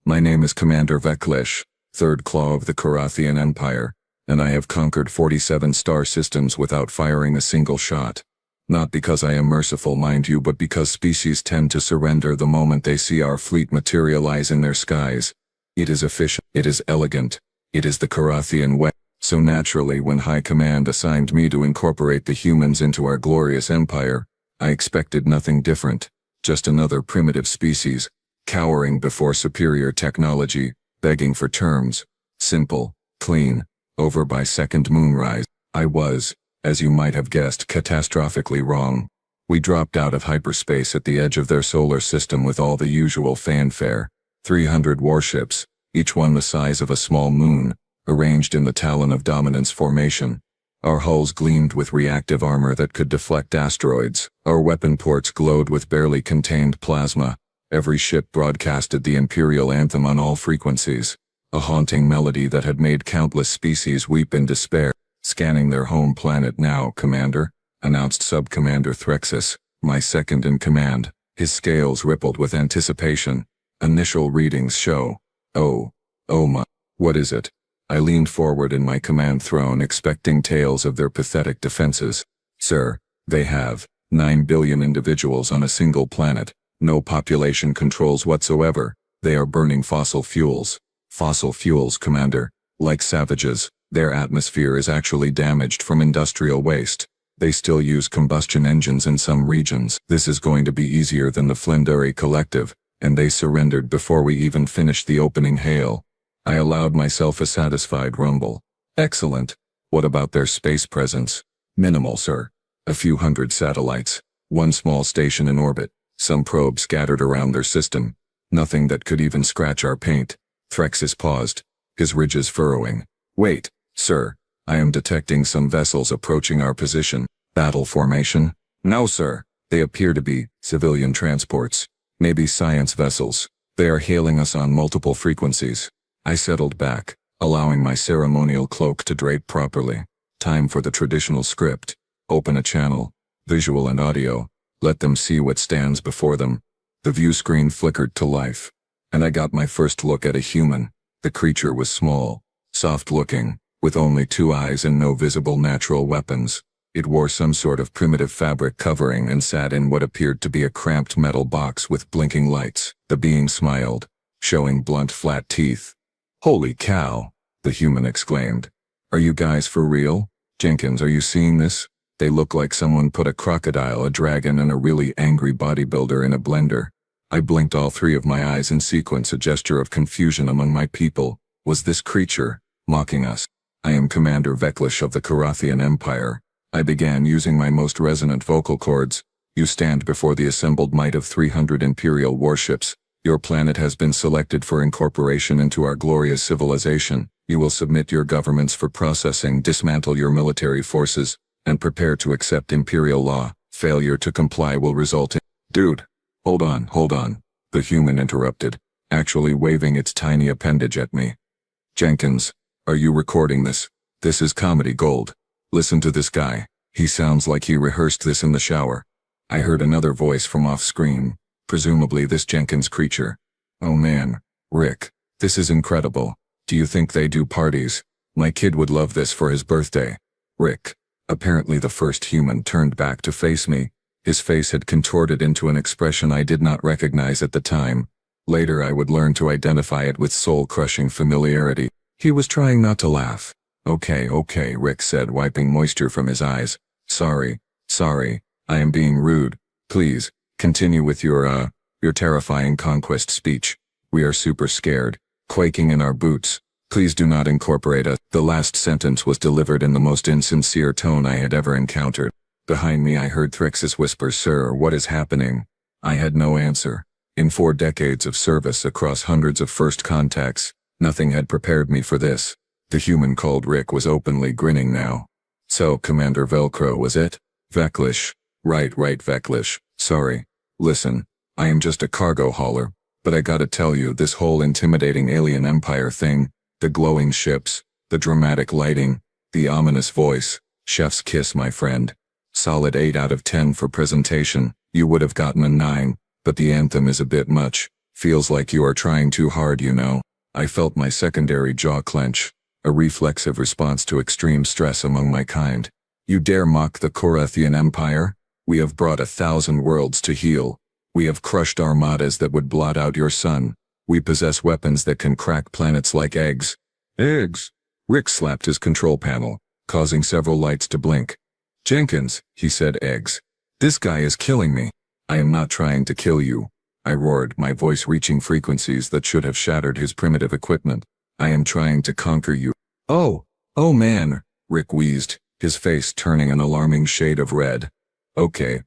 My name is Commander Veklish, third claw of the Karathian Empire, and I have conquered 47 star systems without firing a single shot. Not because I am merciful, mind you, but because species tend to surrender the moment they see our fleet materialize in their skies. It is efficient, it is elegant, it is the Karathian way. So naturally, when High Command assigned me to incorporate the humans into our glorious empire, I expected nothing different, just another primitive species, cowering before superior technology, begging for terms. Simple, clean, over by second moonrise. I was, as you might have guessed, catastrophically wrong. We dropped out of hyperspace at the edge of their solar system with all the usual fanfare. 300 warships, each one the size of a small moon, arranged in the Talon of Dominance formation. Our hulls gleamed with reactive armor that could deflect asteroids. Our weapon ports glowed with barely contained plasma. Every ship broadcasted the Imperial anthem on all frequencies, a haunting melody that had made countless species weep in despair. Scanning their home planet now, Commander, announced Sub-Commander Threxus, my second in command. His scales rippled with anticipation. Initial readings show. Oh my, what is it? I leaned forward in my command throne, expecting tales of their pathetic defenses. Sir, they have 9 billion individuals on a single planet, no population controls whatsoever. They are burning fossil fuels. Fossil fuels, Commander. Like savages, their atmosphere is actually damaged from industrial waste. They still use combustion engines in some regions. This is going to be easier than the Flindari Collective, and they surrendered before we even finished the opening hail. I allowed myself a satisfied rumble. Excellent. What about their space presence? Minimal, sir. A few hundred satellites, one small station in orbit, some probes scattered around their system. Nothing that could even scratch our paint. Threxus paused, his ridges furrowing. Wait, sir. I am detecting some vessels approaching our position. Battle formation? No, sir. They appear to be civilian transports. Maybe science vessels. They are hailing us on multiple frequencies. I settled back, allowing my ceremonial cloak to drape properly. Time for the traditional script. Open a channel, visual and audio. Let them see what stands before them. The view screen flickered to life, and I got my first look at a human. The creature was small, soft-looking, with only 2 eyes and no visible natural weapons. It wore some sort of primitive fabric covering and sat in what appeared to be a cramped metal box with blinking lights. The being smiled, showing blunt, flat teeth. Holy cow, the human exclaimed. Are you guys for real? Jenkins, are you seeing this? They look like someone put a crocodile, a dragon, and a really angry bodybuilder in a blender. I blinked all 3 of my eyes in sequence, a gesture of confusion among my people. Was this creature mocking us? I am Commander Veklish of the Karathian Empire. I began using my most resonant vocal cords. You stand before the assembled might of 300 Imperial warships. Your planet has been selected for incorporation into our glorious civilization. You will submit your governments for processing, dismantle your military forces, and prepare to accept Imperial law. Failure to comply will result in— Dude, hold on, the human interrupted, actually waving its tiny appendage at me. Jenkins, are you recording this? This is comedy gold. Listen to this guy. He sounds like he rehearsed this in the shower. I heard another voice from off-screen. Presumably this Jenkins creature. Oh man, Rick, this is incredible. Do you think they do parties? My kid would love this for his birthday. Rick, apparently the first human, turned back to face me. His face had contorted into an expression I did not recognize at the time. Later I would learn to identify it with soul-crushing familiarity. He was trying not to laugh. Okay, Rick said, wiping moisture from his eyes. Sorry, I am being rude. Please, continue with your terrifying conquest speech. We are super scared, quaking in our boots. Please do not incorporate us. The last sentence was delivered in the most insincere tone I had ever encountered. Behind me I heard Threxus whisper, Sir, what is happening? I had no answer. In 4 decades of service across hundreds of first contacts, nothing had prepared me for this. The human called Rick was openly grinning now. So, Commander Velcro, was it? Veklish. Right, Veklish. Sorry. Listen, I am just a cargo hauler, but I gotta tell you, this whole intimidating alien empire thing, the glowing ships, the dramatic lighting, the ominous voice, chef's kiss, my friend. Solid 8 out of 10 for presentation. You would have gotten a 9, but the anthem is a bit much. Feels like you are trying too hard, you know. I felt my secondary jaw clench, a reflexive response to extreme stress among my kind. You dare mock the Korathian Empire? We have brought 1,000 worlds to heal. We have crushed armadas that would blot out your sun. We possess weapons that can crack planets like eggs. Eggs? Rick slapped his control panel, causing several lights to blink. Jenkins, he said, eggs. This guy is killing me. I am not trying to kill you. I roared, my voice reaching frequencies that should have shattered his primitive equipment. I am trying to conquer you. Oh man, Rick wheezed, his face turning an alarming shade of red. Okay,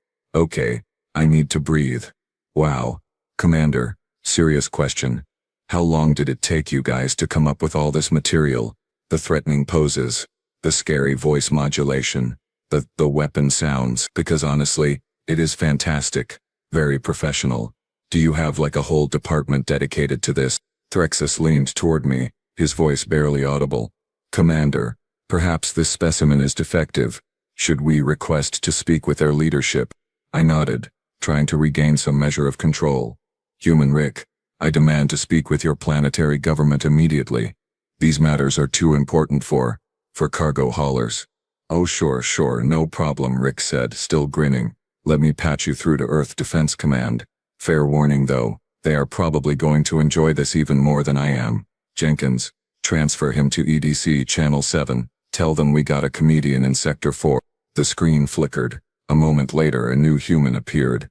I need to breathe. Wow. Commander, serious question. How long did it take you guys to come up with all this material? The threatening poses, the scary voice modulation, the weapon sounds, because honestly, it is fantastic. Very professional. Do you have like a whole department dedicated to this? Threxus leaned toward me, his voice barely audible. Commander, perhaps this specimen is defective. Should we request to speak with their leadership? I nodded, trying to regain some measure of control. Human Rick, I demand to speak with your planetary government immediately. These matters are too important for cargo haulers. Oh sure, no problem, Rick said, still grinning. Let me patch you through to Earth Defense Command. Fair warning though, they are probably going to enjoy this even more than I am. Jenkins, transfer him to EDC Channel 7. Tell them we got a comedian in Sector 4. The screen flickered. A moment later a new human appeared.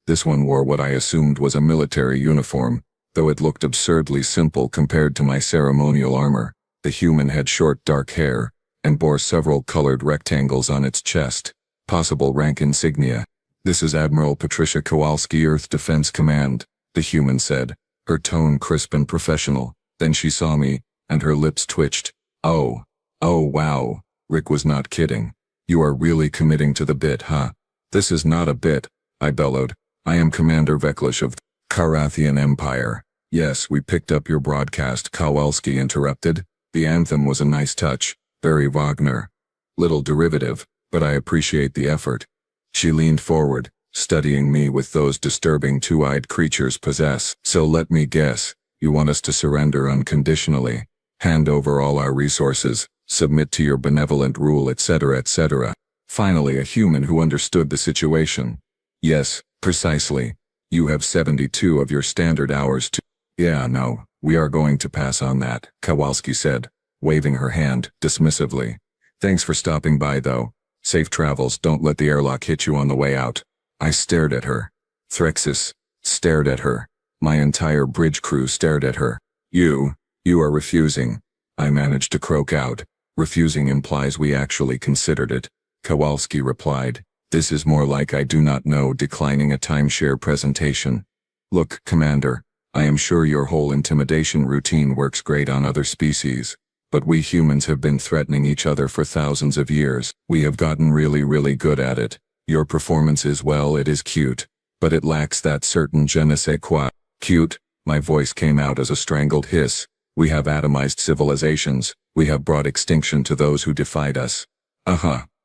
This one wore what I assumed was a military uniform, though it looked absurdly simple compared to my ceremonial armor. The human had short dark hair, and bore several colored rectangles on its chest. Possible rank insignia. This is Admiral Patricia Kowalski, Earth Defense Command, the human said, her tone crisp and professional. Then she saw me, and her lips twitched. Oh wow. Rick was not kidding. You are really committing to the bit, huh? This is not a bit, I bellowed. I am Commander Veklish of the Korathian Empire. Yes, we picked up your broadcast, Kowalski interrupted. The anthem was a nice touch, very Wagner. Little derivative, but I appreciate the effort. She leaned forward, studying me with those disturbing two-eyed creatures possess. So let me guess, you want us to surrender unconditionally, hand over all our resources, submit to your benevolent rule, etc., etc. Finally, a human who understood the situation. Yes, precisely. You have 72 of your standard hours to— Yeah, no, we are going to pass on that, Kowalski said, waving her hand dismissively. Thanks for stopping by though. Safe travels, don't let the airlock hit you on the way out. I stared at her. Threxus stared at her. My entire bridge crew stared at her. You are refusing. I managed to croak out. Refusing implies we actually considered it. Kowalski replied. This is more like I do not know declining a timeshare presentation. Look, Commander, I am sure your whole intimidation routine works great on other species. But we humans have been threatening each other for thousands of years. We have gotten really good at it. Your performance is, well, it is cute. But it lacks that certain je ne sais quoi. Cute? My voice came out as a strangled hiss. We have atomized civilizations. We have brought extinction to those who defied us.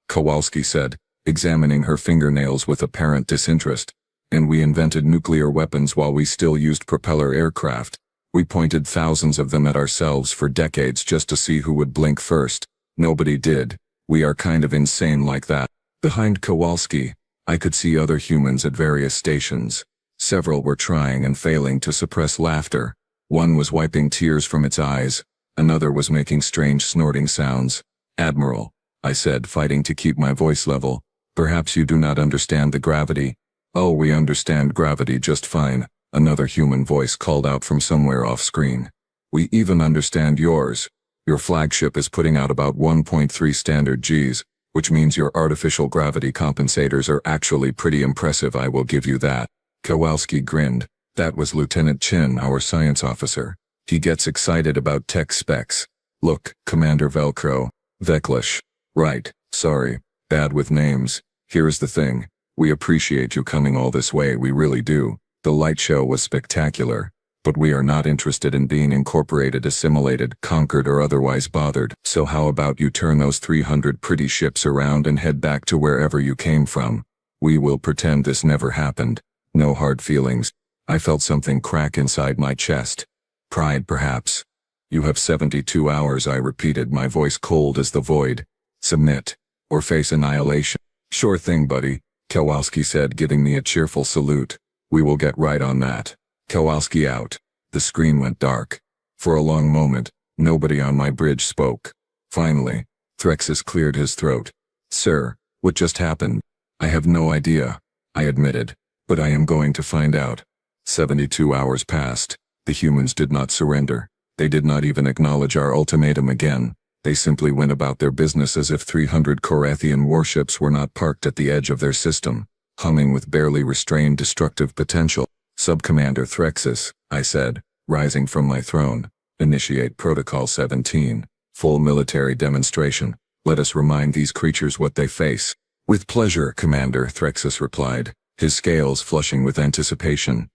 Kowalski said, examining her fingernails with apparent disinterest. And we invented nuclear weapons while we still used propeller aircraft. We pointed thousands of them at ourselves for decades just to see who would blink first. Nobody did. We are kind of insane like that. Behind Kowalski, I could see other humans at various stations. Several were trying and failing to suppress laughter. One was wiping tears from its eyes. Another was making strange snorting sounds. Admiral, I said, fighting to keep my voice level. Perhaps you do not understand the gravity. Oh, we understand gravity just fine. Another human voice called out from somewhere off-screen. We even understand yours. Your flagship is putting out about 1.3 standard Gs, which means your artificial gravity compensators are actually pretty impressive, I will give you that. Kowalski grinned. That was Lieutenant Chin, our science officer. He gets excited about tech specs. Look, Commander Veklish. Right, sorry, bad with names. Here's the thing. We appreciate you coming all this way, we really do. The light show was spectacular, but we are not interested in being incorporated, assimilated, conquered, or otherwise bothered. So how about you turn those 300 pretty ships around and head back to wherever you came from? We will pretend this never happened. No hard feelings. I felt something crack inside my chest. Pride, perhaps. You have 72 hours, I repeated, my voice cold as the void. Submit, or face annihilation. Sure thing, buddy, Kowalski said, giving me a cheerful salute. We will get right on that. Kowalski out. The screen went dark. For a long moment, nobody on my bridge spoke. Finally, Threxus cleared his throat. Sir, what just happened? I have no idea, I admitted, but I am going to find out. 72 hours passed. The humans did not surrender. They did not even acknowledge our ultimatum again. They simply went about their business as if 300 Korathian warships were not parked at the edge of their system, humming with barely restrained destructive potential. Subcommander Threxus, I said, rising from my throne. Initiate Protocol 17. Full military demonstration. Let us remind these creatures what they face. With pleasure, Commander, Threxus replied, his scales flushing with anticipation.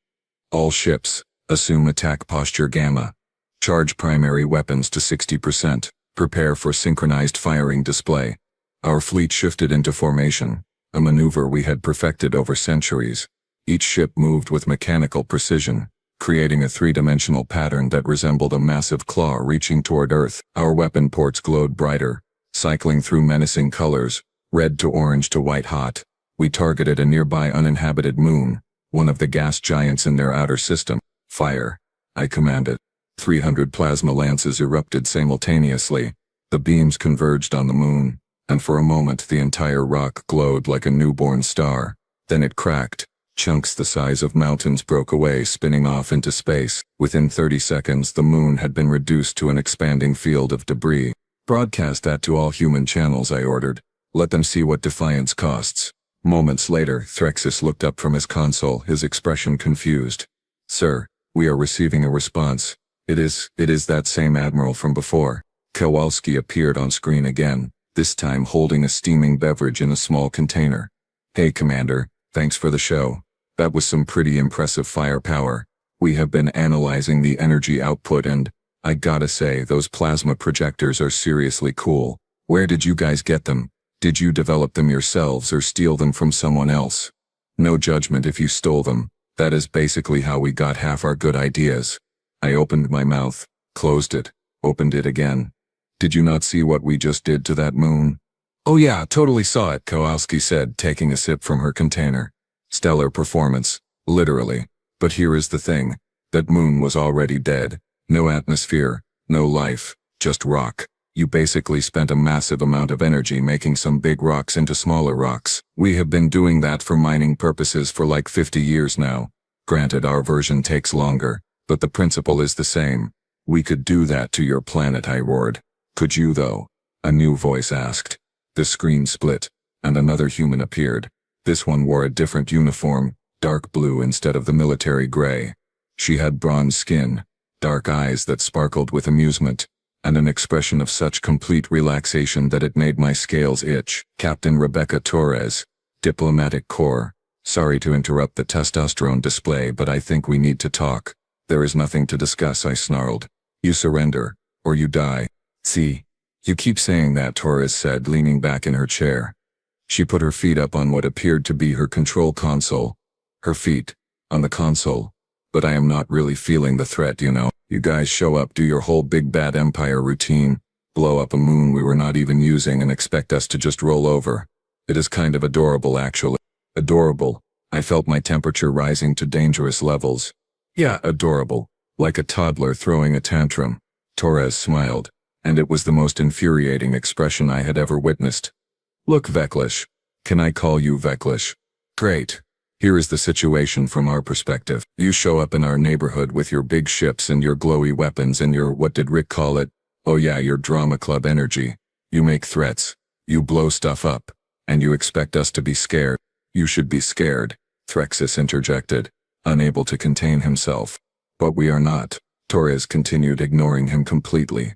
All ships, assume attack posture Gamma. Charge primary weapons to 60%. Prepare for synchronized firing display. Our fleet shifted into formation, a maneuver we had perfected over centuries. Each ship moved with mechanical precision, creating a three-dimensional pattern that resembled a massive claw reaching toward Earth. Our weapon ports glowed brighter, cycling through menacing colors, red to orange to white hot. We targeted a nearby uninhabited moon, one of the gas giants in their outer system. Fire, I commanded. 300 plasma lances erupted simultaneously. The beams converged on the moon, and for a moment the entire rock glowed like a newborn star. Then it cracked. Chunks the size of mountains broke away, spinning off into space. Within 30 seconds, the moon had been reduced to an expanding field of debris. Broadcast that to all human channels, I ordered. Let them see what defiance costs. Moments later, Threxus looked up from his console, his expression confused. Sir, we are receiving a response. It is that same admiral from before. Kowalski appeared on screen again, this time holding a steaming beverage in a small container. Hey, Commander, thanks for the show. That was some pretty impressive firepower. We have been analyzing the energy output and, I gotta say, those plasma projectors are seriously cool. Where did you guys get them? Did you develop them yourselves or steal them from someone else? No judgment if you stole them. That is basically how we got half our good ideas. I opened my mouth, closed it, opened it again. Did you not see what we just did to that moon? Oh yeah, totally saw it, Kowalski said, taking a sip from her container. Stellar performance, literally. But here is the thing. That moon was already dead. No atmosphere, no life, just rock. You basically spent a massive amount of energy making some big rocks into smaller rocks. We have been doing that for mining purposes for like 50 years now. Granted, our version takes longer, but the principle is the same. We could do that to your planet, I roared. Could you though? A new voice asked. The screen split, and another human appeared. This one wore a different uniform, dark blue instead of the military gray. She had bronze skin, dark eyes that sparkled with amusement, and an expression of such complete relaxation that it made my scales itch. Captain Rebecca Torres, Diplomatic Corps. Sorry to interrupt the testosterone display, but I think we need to talk. There is nothing to discuss, I snarled. You surrender, or you die. See? You keep saying that, Torres said, leaning back in her chair. She put her feet up on what appeared to be her control console. Her feet, on the console. But I am not really feeling the threat, you know. You guys show up, do your whole big bad empire routine, blow up a moon we were not even using and expect us to just roll over. It is kind of adorable, actually. Adorable. I felt my temperature rising to dangerous levels. Yeah, adorable. Like a toddler throwing a tantrum. Torres smiled, and it was the most infuriating expression I had ever witnessed. Look, Veklish. Can I call you Veklish? Great. Here is the situation from our perspective. You show up in our neighborhood with your big ships and your glowy weapons and your, what did Rick call it? Oh yeah, your drama club energy. You make threats. You blow stuff up. And you expect us to be scared. You should be scared, Threxus interjected, unable to contain himself. But we are not. Torres continued, ignoring him completely.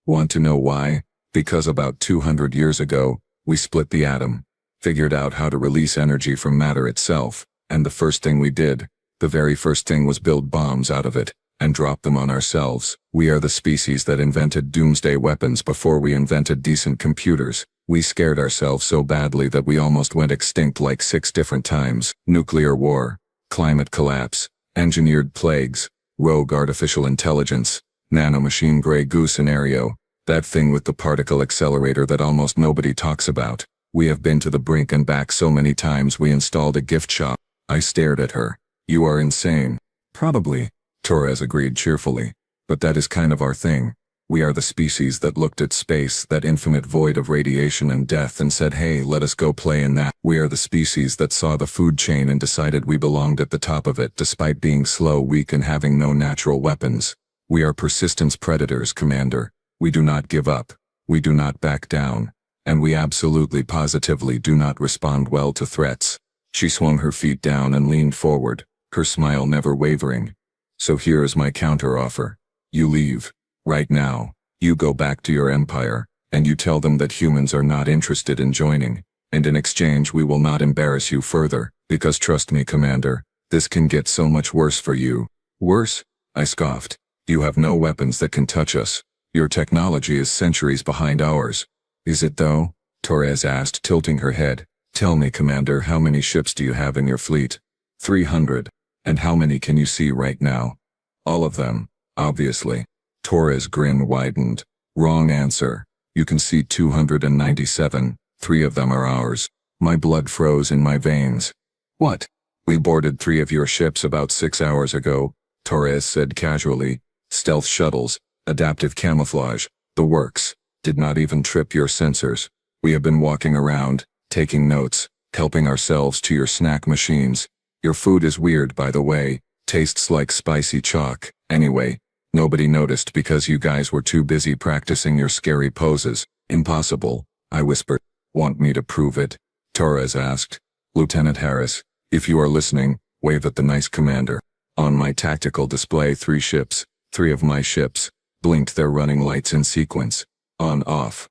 Want to know why? Because about 200 years ago, we split the atom, figured out how to release energy from matter itself, and the first thing we did, the very first thing was build bombs out of it, and drop them on ourselves. We are the species that invented doomsday weapons before we invented decent computers. We scared ourselves so badly that we almost went extinct like 6 different times. Nuclear war, climate collapse, Engineered plagues, rogue artificial intelligence, nanomachine Grey Goo scenario, that thing with the particle accelerator that almost nobody talks about. We have been to the brink and back so many times we installed a gift shop. I stared at her. You are insane. Probably, Torres agreed cheerfully. But that is kind of our thing. We are the species that looked at space, that infinite void of radiation and death, and said, hey, let us go play in that. We are the species that saw the food chain and decided we belonged at the top of it despite being slow, weak, and having no natural weapons. We are persistence predators, Commander. We do not give up. We do not back down. And we absolutely positively do not respond well to threats. She swung her feet down and leaned forward, her smile never wavering. So here is my counteroffer. You leave. Right now. You go back to your empire, and you tell them that humans are not interested in joining, and in exchange we will not embarrass you further, because trust me, Commander, this can get so much worse for you. Worse? I scoffed. You have no weapons that can touch us. Your technology is centuries behind ours. Is it though? Torres asked, tilting her head. Tell me, Commander, how many ships do you have in your fleet? 300. And how many can you see right now? All of them, obviously. Torres' grin widened. Wrong answer. You can see 297. 3 of them are ours. My blood froze in my veins. What? We boarded 3 of your ships about 6 hours ago, Torres said casually. Stealth shuttles, adaptive camouflage, the works. Did not even trip your sensors. We have been walking around, taking notes, helping ourselves to your snack machines. Your food is weird, by the way. Tastes like spicy chalk. Anyway, nobody noticed because you guys were too busy practicing your scary poses. Impossible, I whispered. Want me to prove it? Torres asked. Lieutenant Harris, if you are listening, wave at the nice commander. On my tactical display 3 ships, 3 of my ships, blinked their running lights in sequence. On, off,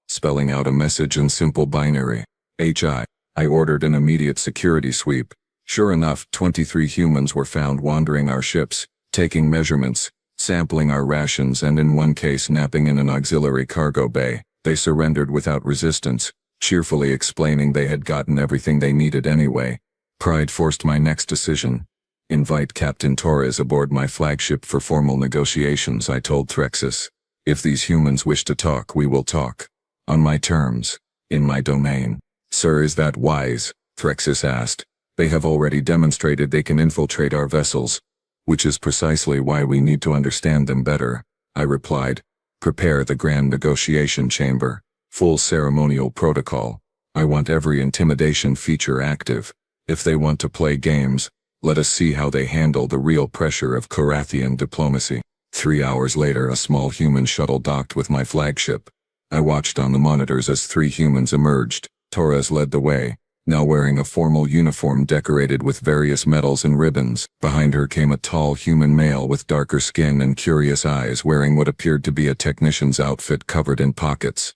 spelling out a message in simple binary. HI. I ordered an immediate security sweep. Sure enough, 23 humans were found wandering our ships, taking measurements, sampling our rations, and in one case napping in an auxiliary cargo bay. They surrendered without resistance, cheerfully explaining they had gotten everything they needed anyway. Pride forced my next decision. Invite Captain Torres aboard my flagship for formal negotiations, I told Threxus. If these humans wish to talk, we will talk. On my terms. In my domain. Sir, is that wise? Threxus asked. They have already demonstrated they can infiltrate our vessels. Which is precisely why we need to understand them better, I replied. Prepare the grand negotiation chamber. Full ceremonial protocol. I want every intimidation feature active. If they want to play games, let us see how they handle the real pressure of Carathian diplomacy. 3 hours later, a small human shuttle docked with my flagship. I watched on the monitors as 3 humans emerged. Torres led the way, now wearing a formal uniform decorated with various medals and ribbons. Behind her came a tall human male with darker skin and curious eyes, wearing what appeared to be a technician's outfit covered in pockets.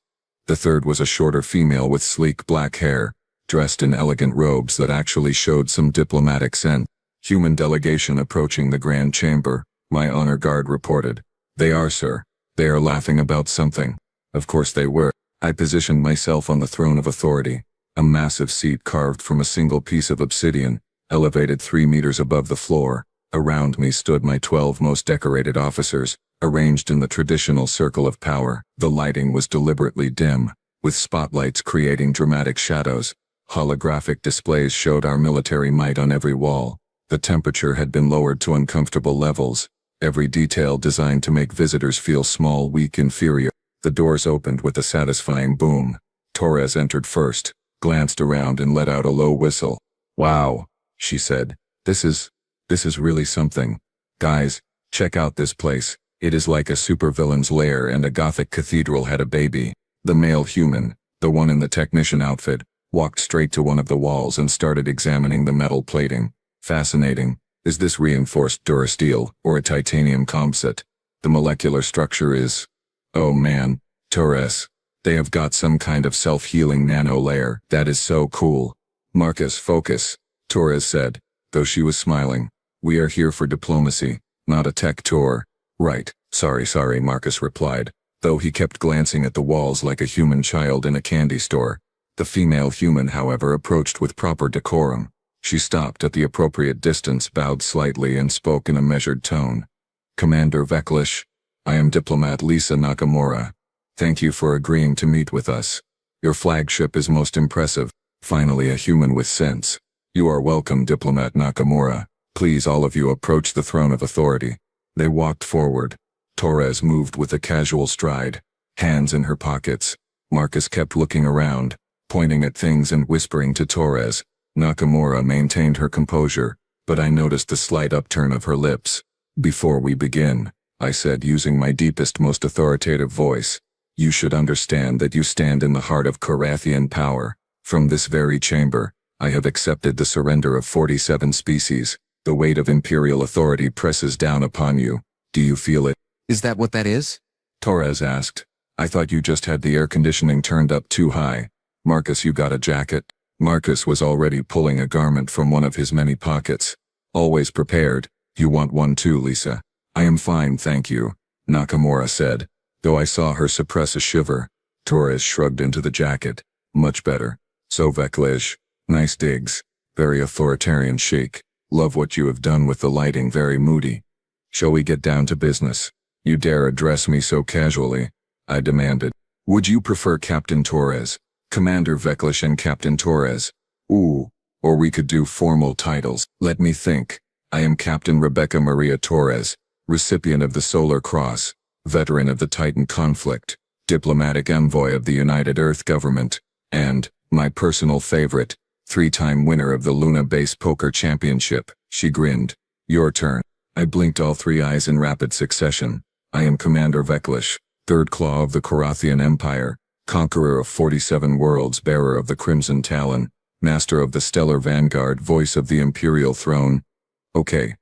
The third was a shorter female with sleek black hair, dressed in elegant robes that actually showed some diplomatic sense. Human delegation approaching the grand chamber, my honor guard reported. They are, sir. They are laughing about something. Of course they were. I positioned myself on the throne of authority, a massive seat carved from a single piece of obsidian, elevated 3 meters above the floor. Around me stood my 12 most decorated officers, arranged in the traditional circle of power. The lighting was deliberately dim, with spotlights creating dramatic shadows. Holographic displays showed our military might on every wall. The temperature had been lowered to uncomfortable levels, every detail designed to make visitors feel small, weak, inferior. The doors opened with a satisfying boom. Torres entered first, glanced around and let out a low whistle. Wow, she said. This is really something. Guys, check out this place. It is like a supervillain's lair and a Gothic cathedral had a baby. The male human, the one in the technician outfit, walked straight to one of the walls and started examining the metal plating. Fascinating. Is this reinforced durasteel or a titanium composite? The molecular structure is... Oh man, Torres. They have got some kind of self-healing nano layer. That is so cool. Marcus, focus, Torres said, though she was smiling. We are here for diplomacy, not a tech tour. Right, sorry, Marcus replied, though he kept glancing at the walls like a human child in a candy store. The female human, however, approached with proper decorum. She stopped at the appropriate distance, bowed slightly, and spoke in a measured tone. Commander Veklish, I am diplomat Lisa Nakamura. Thank you for agreeing to meet with us. Your flagship is most impressive. Finally a human with sense. You are welcome, Diplomat Nakamura. Please all of you approach the throne of authority. They walked forward. Torres moved with a casual stride, hands in her pockets. Marcus kept looking around, pointing at things and whispering to Torres. Nakamura maintained her composure, but I noticed the slight upturn of her lips. Before we begin, I said using my deepest, most authoritative voice, you should understand that you stand in the heart of Carathian power. From this very chamber, I have accepted the surrender of 47 species. The weight of imperial authority presses down upon you. Do you feel it? Is that what that is? Torres asked. I thought you just had the air conditioning turned up too high. Marcus, you got a jacket? Marcus was already pulling a garment from one of his many pockets. Always prepared. You want one too, Lisa? I am fine, thank you, Nakamura said, though I saw her suppress a shiver. Torres shrugged into the jacket. Much better. So Veklish, nice digs. Very authoritarian chic. Love what you have done with the lighting, very moody. Shall we get down to business? You dare address me so casually? I demanded. Would you prefer Captain Torres, Commander Veklish and Captain Torres? Ooh, or we could do formal titles. Let me think. I am Captain Rebecca Maria Torres, recipient of the Solar Cross, veteran of the Titan conflict, diplomatic envoy of the United Earth government, and, my personal favorite, 3-time winner of the Luna Base Poker Championship. She grinned. Your turn. I blinked, all 3 eyes in rapid succession. I am Commander Veklish, 3rd Claw of the Carathian Empire, conqueror of 47 worlds, bearer of the Crimson Talon, master of the Stellar Vanguard, voice of the Imperial Throne. Okay,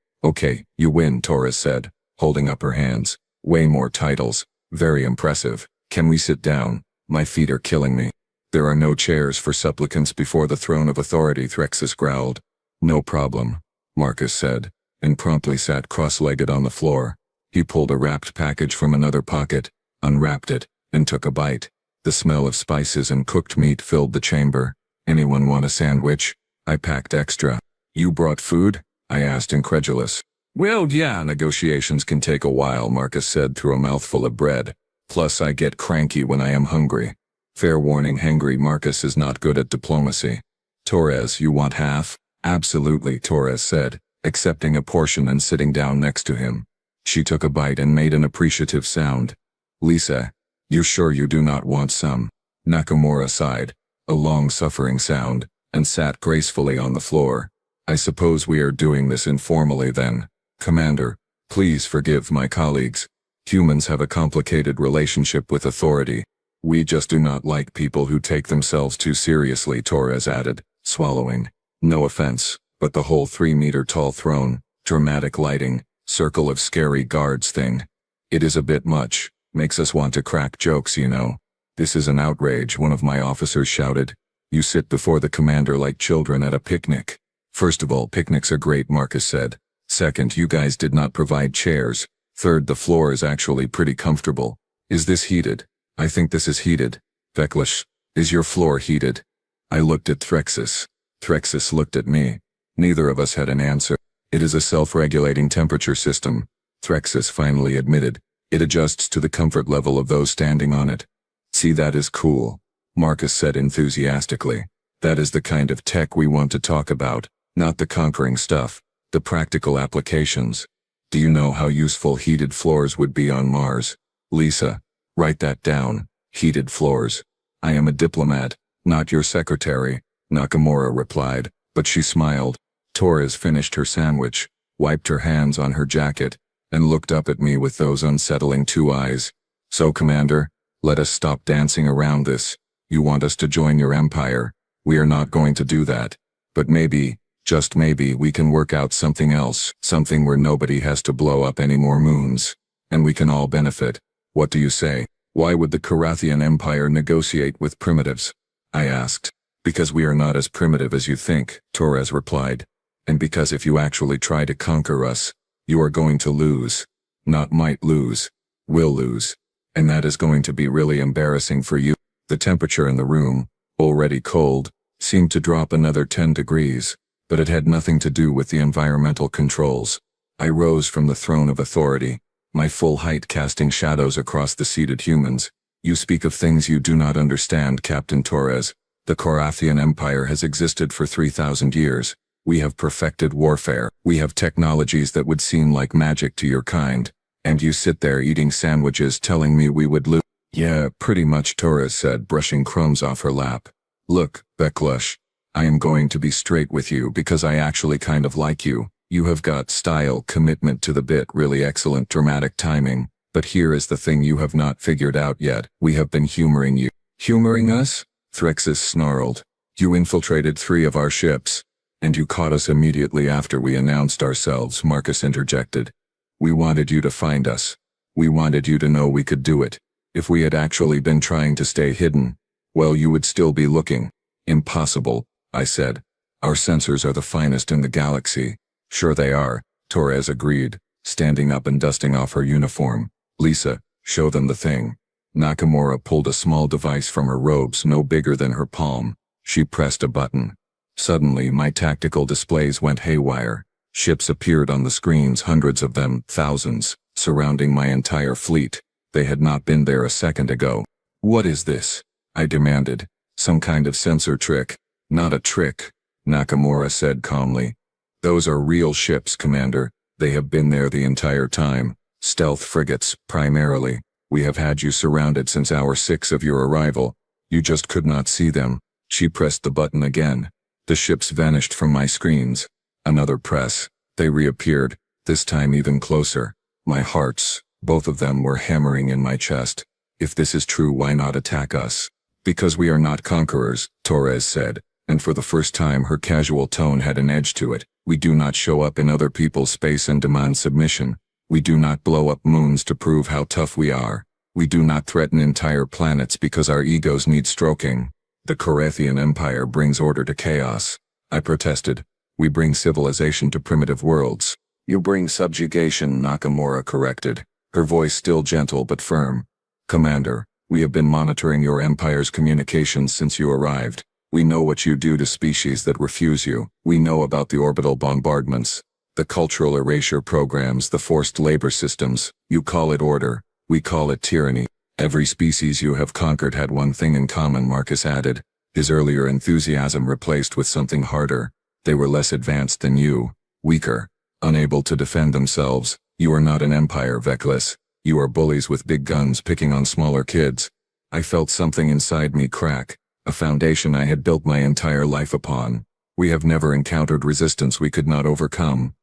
you win, Torres said, holding up her hands. Way more titles. Very impressive. Can we sit down? My feet are killing me. There are no chairs for supplicants before the throne of authority, Threxus growled. No problem, Marcus said, and promptly sat cross-legged on the floor. He pulled a wrapped package from another pocket, unwrapped it, and took a bite. The smell of spices and cooked meat filled the chamber. Anyone want a sandwich? I packed extra. You brought food? I asked, incredulous. Well, yeah, negotiations can take a while, Marcus said through a mouthful of bread. Plus, I get cranky when I am hungry. Fair warning, hangry Marcus is not good at diplomacy. Torres, you want half? Absolutely, Torres said, accepting a portion and sitting down next to him. She took a bite and made an appreciative sound. Lisa, you sure you do not want some? Nakamura sighed, a long-suffering sound, and sat gracefully on the floor. I suppose we are doing this informally then. Commander, please forgive my colleagues. Humans have a complicated relationship with authority. We just do not like people who take themselves too seriously, Torres added, swallowing. No offense, but the whole 3-meter-tall throne, dramatic lighting, circle of scary guards thing. It is a bit much. Makes us want to crack jokes, you know. This is an outrage, one of my officers shouted. You sit before the commander like children at a picnic. First of all, picnics are great, Marcus said. Second, you guys did not provide chairs. Third, the floor is actually pretty comfortable. Is this heated? I think this is heated. Veklish, is your floor heated? I looked at Threxus. Threxus looked at me. Neither of us had an answer. It is a self-regulating temperature system, Threxus finally admitted. It adjusts to the comfort level of those standing on it. See, that is cool, Marcus said enthusiastically. That is the kind of tech we want to talk about, not the conquering stuff, the practical applications. Do you know how useful heated floors would be on Mars? Lisa, write that down, heated floors. I am a diplomat, not your secretary, Nakamura replied, but she smiled. Torres finished her sandwich, wiped her hands on her jacket, and looked up at me with those unsettling 2 eyes. So, Commander, let us stop dancing around this. You want us to join your empire. We are not going to do that. But maybe, just maybe, we can work out something else, something where nobody has to blow up any more moons. And we can all benefit. What do you say? Why would the Carathian Empire negotiate with primitives? I asked. Because we are not as primitive as you think, Torres replied. And because if you actually try to conquer us, you are going to lose. Not might lose. Will lose. And that is going to be really embarrassing for you. The temperature in the room, already cold, seemed to drop another 10 degrees. but it had nothing to do with the environmental controls. I rose from the throne of authority, my full height casting shadows across the seated humans. You speak of things you do not understand, Captain Torres. The Korathian Empire has existed for 3,000 years. We have perfected warfare. We have technologies that would seem like magic to your kind. And you sit there eating sandwiches telling me we would lose. Yeah, pretty much, Torres said, brushing crumbs off her lap. Look, Beklush, I am going to be straight with you because I actually kind of like you. You have got style, commitment to the bit, really excellent dramatic timing. But here is the thing you have not figured out yet. We have been humoring you. Humoring us? Threxus snarled. You infiltrated 3 of our ships. And you caught us immediately after we announced ourselves, Marcus interjected. We wanted you to find us. We wanted you to know we could do it. If we had actually been trying to stay hidden, well, you would still be looking. Impossible, I said. Our sensors are the finest in the galaxy. Sure they are, Torres agreed, standing up and dusting off her uniform. Lisa, show them the thing. Nakamura pulled a small device from her robes no bigger than her palm. She pressed a button. Suddenly, my tactical displays went haywire. Ships appeared on the screens, hundreds of them, thousands, surrounding my entire fleet. They had not been there a second ago. What is this? I demanded. Some kind of sensor trick. Not a trick, Nakamura said calmly. Those are real ships, Commander. They have been there the entire time. Stealth frigates, primarily. We have had you surrounded since hour 6 of your arrival. You just could not see them. She pressed the button again. The ships vanished from my screens. Another press. They reappeared, this time even closer. My hearts, both of them, were hammering in my chest. If this is true, why not attack us? Because we are not conquerors, Torres said, and for the first time her casual tone had an edge to it. We do not show up in other people's space and demand submission. We do not blow up moons to prove how tough we are. We do not threaten entire planets because our egos need stroking. The Korathian Empire brings order to chaos. I protested. We bring civilization to primitive worlds. You bring subjugation, Nakamura corrected, her voice still gentle but firm. Commander, we have been monitoring your empire's communications since you arrived. We know what you do to species that refuse you. We know about the orbital bombardments, the cultural erasure programs, the forced labor systems. You call it order. We call it tyranny. Every species you have conquered had one thing in common, Marcus added, his earlier enthusiasm replaced with something harder. They were less advanced than you, weaker, unable to defend themselves. You are not an empire, Veklis. You are bullies with big guns picking on smaller kids. I felt something inside me crack, a foundation I had built my entire life upon. We have never encountered resistance we could not overcome.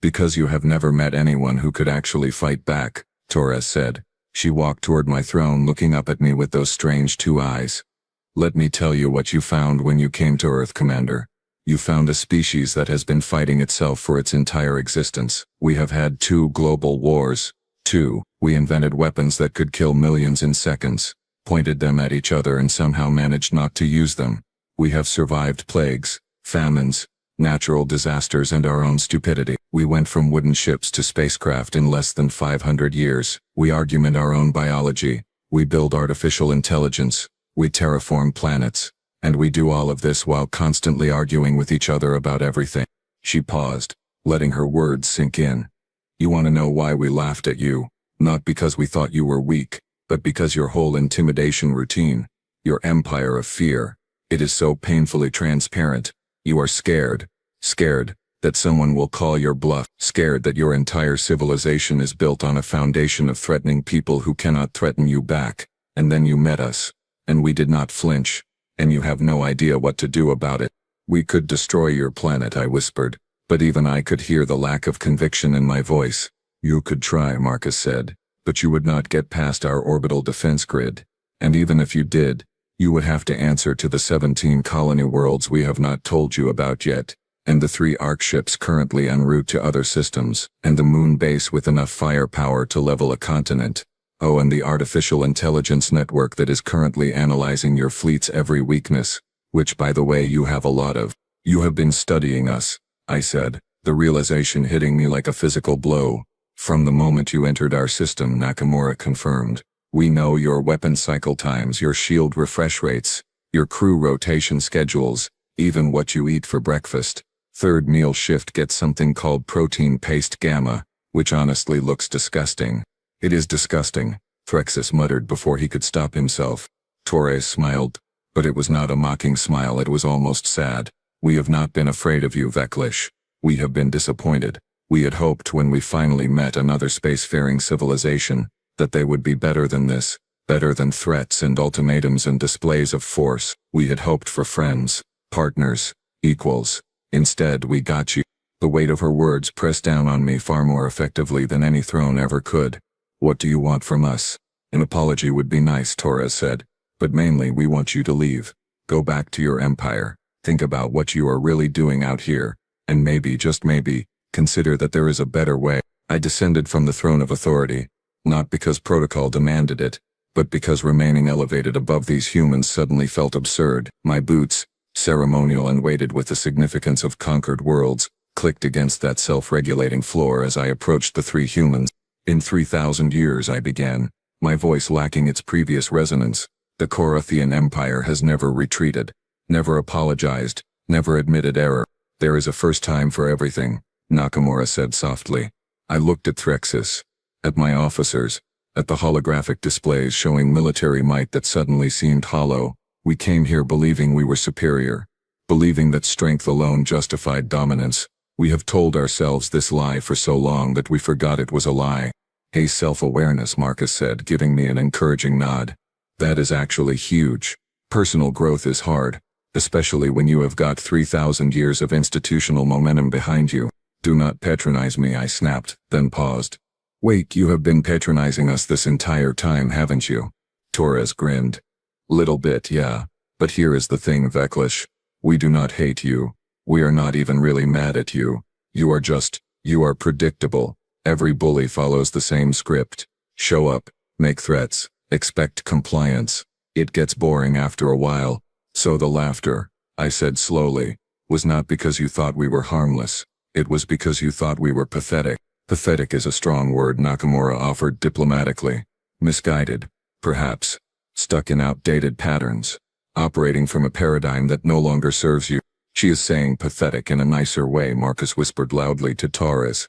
Because you have never met anyone who could actually fight back, Torres said. She walked toward my throne, looking up at me with those strange 2 eyes. Let me tell you what you found when you came to Earth, Commander. You found a species that has been fighting itself for its entire existence. We have had 2 global wars. 2, we invented weapons that could kill millions in seconds, pointed them at each other and somehow managed not to use them. We have survived plagues, famines, natural disasters, and our own stupidity. We went from wooden ships to spacecraft in less than 500 years. We argument our own biology. We build artificial intelligence. We terraform planets. And we do all of this while constantly arguing with each other about everything. She paused, letting her words sink in. You want to know why we laughed at you? Not because we thought you were weak, but because your whole intimidation routine, your empire of fear, it is so painfully transparent. You are scared. Scared that someone will call your bluff. Scared that your entire civilization is built on a foundation of threatening people who cannot threaten you back. And then you met us. And we did not flinch. And you have no idea what to do about it. We could destroy your planet, I whispered. But even I could hear the lack of conviction in my voice. You could try, Marcus said. But you would not get past our orbital defense grid. And even if you did, you would have to answer to the 17 colony worlds we have not told you about yet, and the 3 arc ships currently en route to other systems, and the moon base with enough firepower to level a continent. Oh, and the artificial intelligence network that is currently analyzing your fleet's every weakness, which, by the way, you have a lot of. You have been studying us, I said, the realization hitting me like a physical blow. From the moment you entered our system, Nakamura confirmed. We know your weapon cycle times, your shield refresh rates, your crew rotation schedules, even what you eat for breakfast. Third meal shift gets something called protein paste gamma, which honestly looks disgusting. It is disgusting, Threxus muttered before he could stop himself. Torres smiled, but it was not a mocking smile, it was almost sad. We have not been afraid of you, Veklish. We have been disappointed. We had hoped when we finally met another spacefaring civilization, that they would be better than this, better than threats and ultimatums and displays of force. We had hoped for friends, partners, equals. Instead, we got you. The weight of her words pressed down on me far more effectively than any throne ever could. What do you want from us? An apology would be nice, Torres said, but mainly we want you to leave. Go back to your empire. Think about what you are really doing out here, and maybe, just maybe, consider that there is a better way. I descended from the throne of authority, not because protocol demanded it, but because remaining elevated above these humans suddenly felt absurd. My boots, ceremonial and weighted with the significance of conquered worlds, clicked against that self-regulating floor as I approached the three humans. In 3,000 years, I began, my voice lacking its previous resonance. The Korathian Empire has never retreated, never apologized, never admitted error. There is a first time for everything, Nakamura said softly. I looked at Threxus, at my officers, at the holographic displays showing military might that suddenly seemed hollow. We came here believing we were superior, believing that strength alone justified dominance. We have told ourselves this lie for so long that we forgot it was a lie. Hey, self-awareness, Marcus said, giving me an encouraging nod. That is actually huge. Personal growth is hard, especially when you have got 3,000 years of institutional momentum behind you. Do not patronize me, I snapped, then paused. Wait, you have been patronizing us this entire time, haven't you? Torres grinned. Little bit, yeah. But here is the thing, Veklish. We do not hate you. We are not even really mad at you. You are predictable. Every bully follows the same script. Show up, make threats, expect compliance. It gets boring after a while. So the laughter, I said slowly, was not because you thought we were harmless. It was because you thought we were pathetic. Pathetic is a strong word, Nakamura offered diplomatically. Misguided, perhaps. Stuck in outdated patterns. Operating from a paradigm that no longer serves you. She is saying pathetic in a nicer way, Marcus whispered loudly to Torres.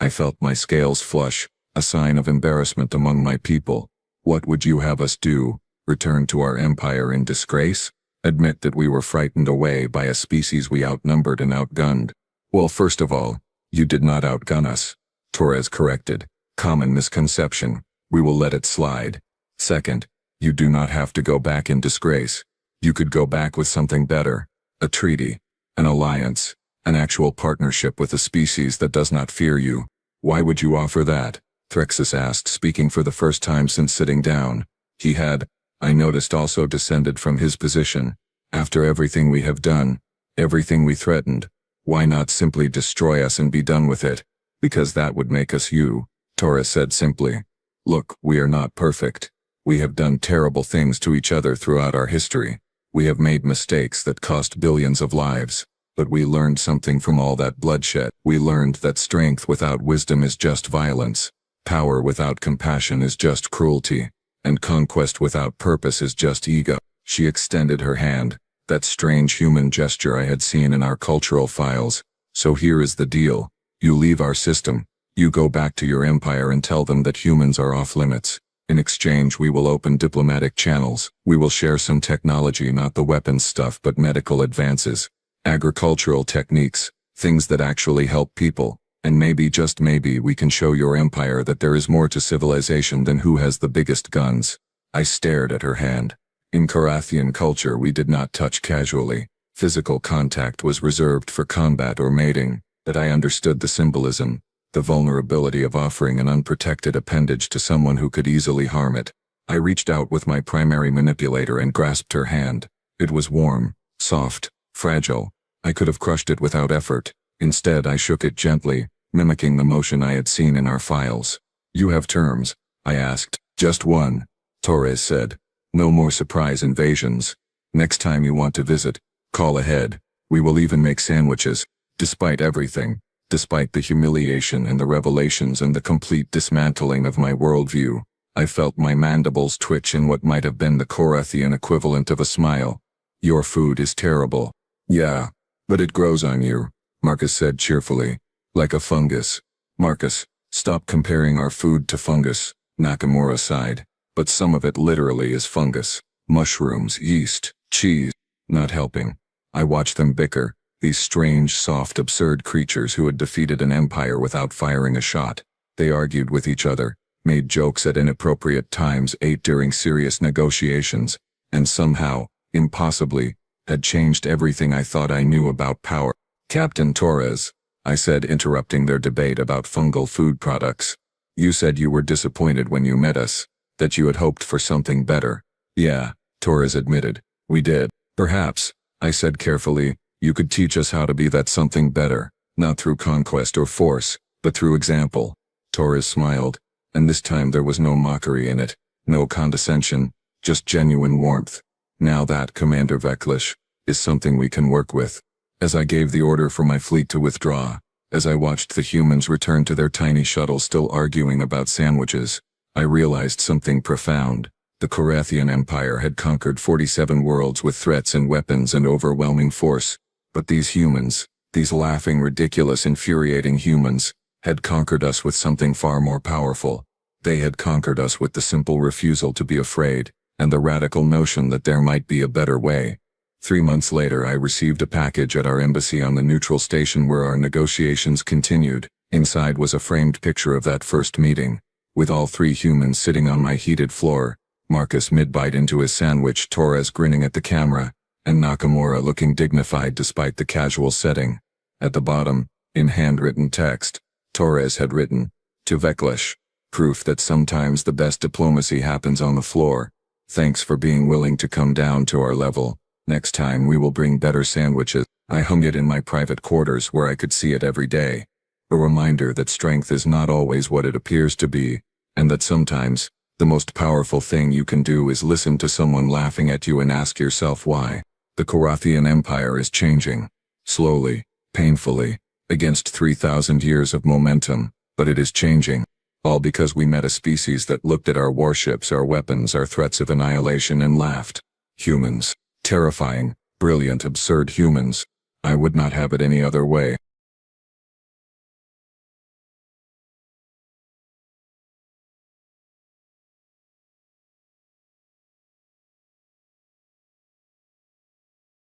I felt my scales flush, a sign of embarrassment among my people. What would you have us do? Return to our empire in disgrace? Admit that we were frightened away by a species we outnumbered and outgunned? Well, first of all, you did not outgun us, Torres corrected. Common misconception. We will let it slide. Second, you do not have to go back in disgrace. You could go back with something better. A treaty, an alliance, an actual partnership with a species that does not fear you. Why would you offer that? Threxus asked, speaking for the first time since sitting down. He had, I noticed, also descended from his position. After everything we have done, everything we threatened, why not simply destroy us and be done with it? Because that would make us you, Torres said simply. Look, we are not perfect. We have done terrible things to each other throughout our history. We have made mistakes that cost billions of lives. But we learned something from all that bloodshed. We learned that strength without wisdom is just violence. Power without compassion is just cruelty. And conquest without purpose is just ego. She extended her hand, that strange human gesture I had seen in our cultural files. So here is the deal. You leave our system. You go back to your empire and tell them that humans are off limits. In exchange, we will open diplomatic channels. We will share some technology, not the weapons stuff, but medical advances, agricultural techniques, things that actually help people. And maybe, just maybe, we can show your empire that there is more to civilization than who has the biggest guns. I stared at her hand. In Korathian culture, we did not touch casually. Physical contact was reserved for combat or mating. That I understood the symbolism, the vulnerability of offering an unprotected appendage to someone who could easily harm it. I reached out with my primary manipulator and grasped her hand. It was warm, soft, fragile. I could have crushed it without effort. Instead, I shook it gently, mimicking the motion I had seen in our files. You have terms? I asked. Just one, Torres said. No more surprise invasions. Next time you want to visit, call ahead. We will even make sandwiches. Despite everything, despite the humiliation and the revelations and the complete dismantling of my worldview, I felt my mandibles twitch in what might have been the Korathian equivalent of a smile. Your food is terrible. Yeah, but it grows on you, Marcus said cheerfully. Like a fungus. Marcus, stop comparing our food to fungus, Nakamura sighed. But some of it literally is fungus. Mushrooms, yeast, cheese. Not helping. I watched them bicker, these strange, soft, absurd creatures who had defeated an empire without firing a shot. They argued with each other, made jokes at inappropriate times, ate during serious negotiations, and somehow, impossibly, had changed everything I thought I knew about power. Captain Torres, I said, interrupting their debate about fungal food products. You said you were disappointed when you met us, that you had hoped for something better. Yeah, Torres admitted. We did. Perhaps, I said carefully, you could teach us how to be that something better, not through conquest or force, but through example. Torres smiled, and this time there was no mockery in it, no condescension, just genuine warmth. Now that, Commander Veklish, is something we can work with. As I gave the order for my fleet to withdraw, as I watched the humans return to their tiny shuttle still arguing about sandwiches, I realized something profound. The Korathian Empire had conquered 47 worlds with threats and weapons and overwhelming force, but these humans, these laughing, ridiculous, infuriating humans, had conquered us with something far more powerful. They had conquered us with the simple refusal to be afraid, and the radical notion that there might be a better way. 3 months later I received a package at our embassy on the neutral station where our negotiations continued. Inside was a framed picture of that first meeting, with all 3 humans sitting on my heated floor, Marcus mid-bite into his sandwich, Torres grinning at the camera, and Nakamura looking dignified despite the casual setting. At the bottom, in handwritten text, Torres had written, "To Veklish, proof that sometimes the best diplomacy happens on the floor. Thanks for being willing to come down to our level. Next time we will bring better sandwiches." I hung it in my private quarters where I could see it every day. A reminder that strength is not always what it appears to be, and that sometimes, the most powerful thing you can do is listen to someone laughing at you and ask yourself why. The Korathian Empire is changing. Slowly, painfully, against 3,000 years of momentum, but it is changing. All because we met a species that looked at our warships, our weapons, our threats of annihilation and laughed. Humans. Terrifying, brilliant, absurd humans. I would not have it any other way.